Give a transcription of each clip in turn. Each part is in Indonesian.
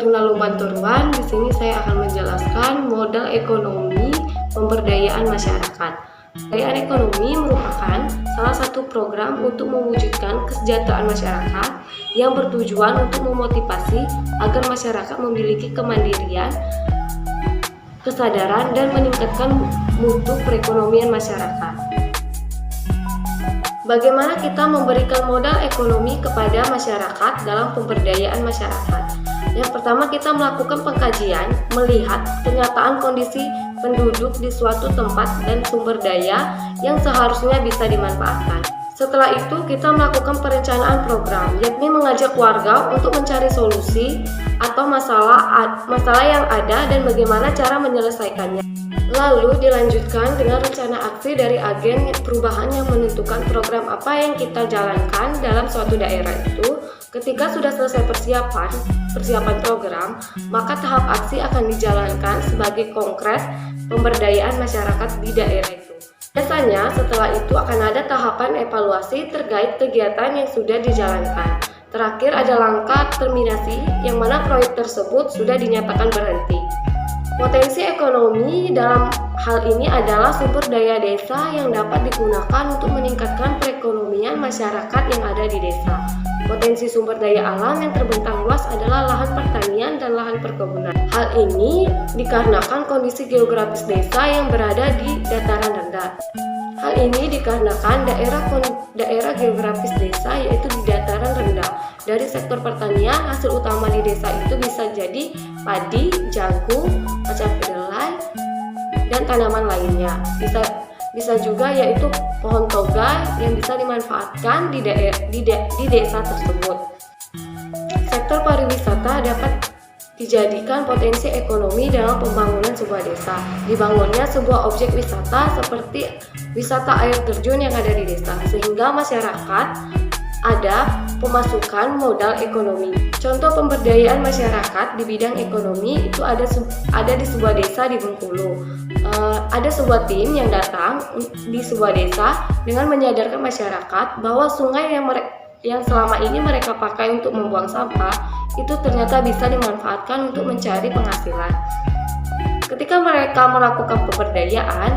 Nirna Lumanturuan. Di sini saya akan menjelaskan modal ekonomi pemberdayaan masyarakat. Pemberdayaan ekonomi merupakan salah satu program untuk mewujudkan kesejahteraan masyarakat yang bertujuan untuk memotivasi agar masyarakat memiliki kemandirian, kesadaran, dan meningkatkan mutu perekonomian masyarakat. Bagaimana kita memberikan modal ekonomi kepada masyarakat dalam pemberdayaan masyarakat? Yang pertama, kita melakukan pengkajian, melihat kenyataan kondisi penduduk di suatu tempat dan sumber daya yang seharusnya bisa dimanfaatkan. Setelah itu, kita melakukan perencanaan program, yakni mengajak warga untuk mencari solusi atau masalah yang ada dan bagaimana cara menyelesaikannya. Lalu dilanjutkan dengan rencana aksi dari agen perubahan yang menentukan program apa yang kita jalankan dalam suatu daerah itu. Ketika sudah selesai persiapan program, maka tahap aksi akan dijalankan sebagai konkret pemberdayaan masyarakat di daerah itu. Biasanya setelah itu akan ada tahapan evaluasi terkait kegiatan yang sudah dijalankan. Terakhir ada langkah terminasi yang mana proyek tersebut sudah dinyatakan berhenti. Potensi ekonomi dalam hal ini adalah sumber daya desa yang dapat digunakan untuk meningkatkan perekonomian masyarakat yang ada di desa. Potensi sumber daya alam yang terbentang luas adalah lahan pertanian dan lahan perkebunan. Hal ini dikarenakan kondisi geografis desa yang berada di dataran rendah. Hal ini dikarenakan daerah geografis desa yaitu di dataran rendah. Dari sektor pertanian, hasil utama di desa itu bisa jadi padi, jagung, kacang kedelai, dan tanaman lainnya. Bisa juga yaitu pohon toga yang bisa dimanfaatkan di desa tersebut. Sektor pariwisata dapat dijadikan potensi ekonomi dalam pembangunan sebuah desa. Dibangunnya sebuah objek wisata seperti wisata air terjun yang ada di desa, sehingga masyarakat ada pemasukan modal ekonomi. Contoh pemberdayaan masyarakat di bidang ekonomi itu ada di sebuah desa di Bengkulu. Ada sebuah tim yang datang di sebuah desa dengan menyadarkan masyarakat bahwa sungai yang selama ini mereka pakai untuk membuang sampah itu ternyata bisa dimanfaatkan untuk mencari penghasilan. Ketika mereka melakukan pemberdayaan,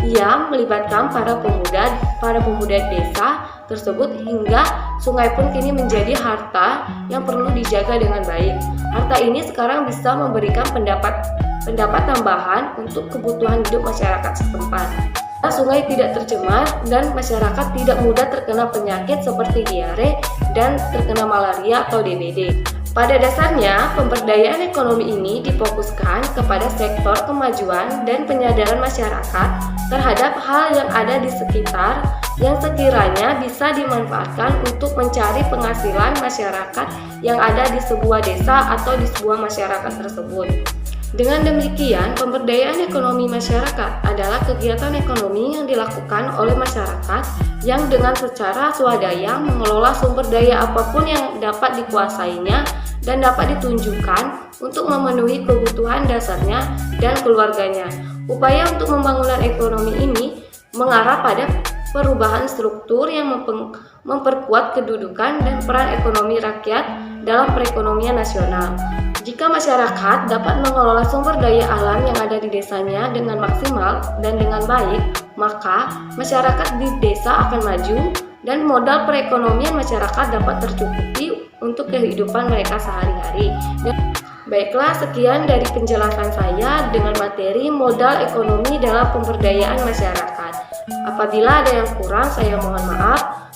ia melibatkan para pemuda desa tersebut hingga sungai pun kini menjadi harta yang perlu dijaga dengan baik. Harta ini sekarang bisa memberikan pendapat tambahan untuk kebutuhan hidup masyarakat setempat. Sungai tidak tercemar dan masyarakat tidak mudah terkena penyakit seperti diare dan terkena malaria atau DBD. Pada dasarnya, pemberdayaan ekonomi ini difokuskan kepada sektor kemajuan dan penyadaran masyarakat terhadap hal yang ada di sekitar yang sekiranya bisa dimanfaatkan untuk mencari penghasilan masyarakat yang ada di sebuah desa atau di sebuah masyarakat tersebut. Dengan demikian, pemberdayaan ekonomi masyarakat adalah kegiatan ekonomi yang dilakukan oleh masyarakat yang dengan secara swadaya mengelola sumber daya apapun yang dapat dikuasainya dan dapat ditunjukkan untuk memenuhi kebutuhan dasarnya dan keluarganya. Upaya untuk pembangunan ekonomi ini mengarah pada perubahan struktur yang memperkuat kedudukan dan peran ekonomi rakyat dalam perekonomian nasional. Jika masyarakat dapat mengelola sumber daya alam yang ada di desanya dengan maksimal dan dengan baik, maka masyarakat di desa akan maju dan modal perekonomian masyarakat dapat tercukupi untuk kehidupan mereka sehari-hari. Baiklah, sekian dari penjelasan saya dengan materi modal ekonomi dalam pemberdayaan masyarakat. Apabila ada yang kurang, saya mohon maaf.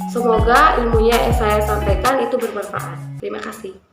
Semoga ilmunya yang saya sampaikan itu bermanfaat. Terima kasih.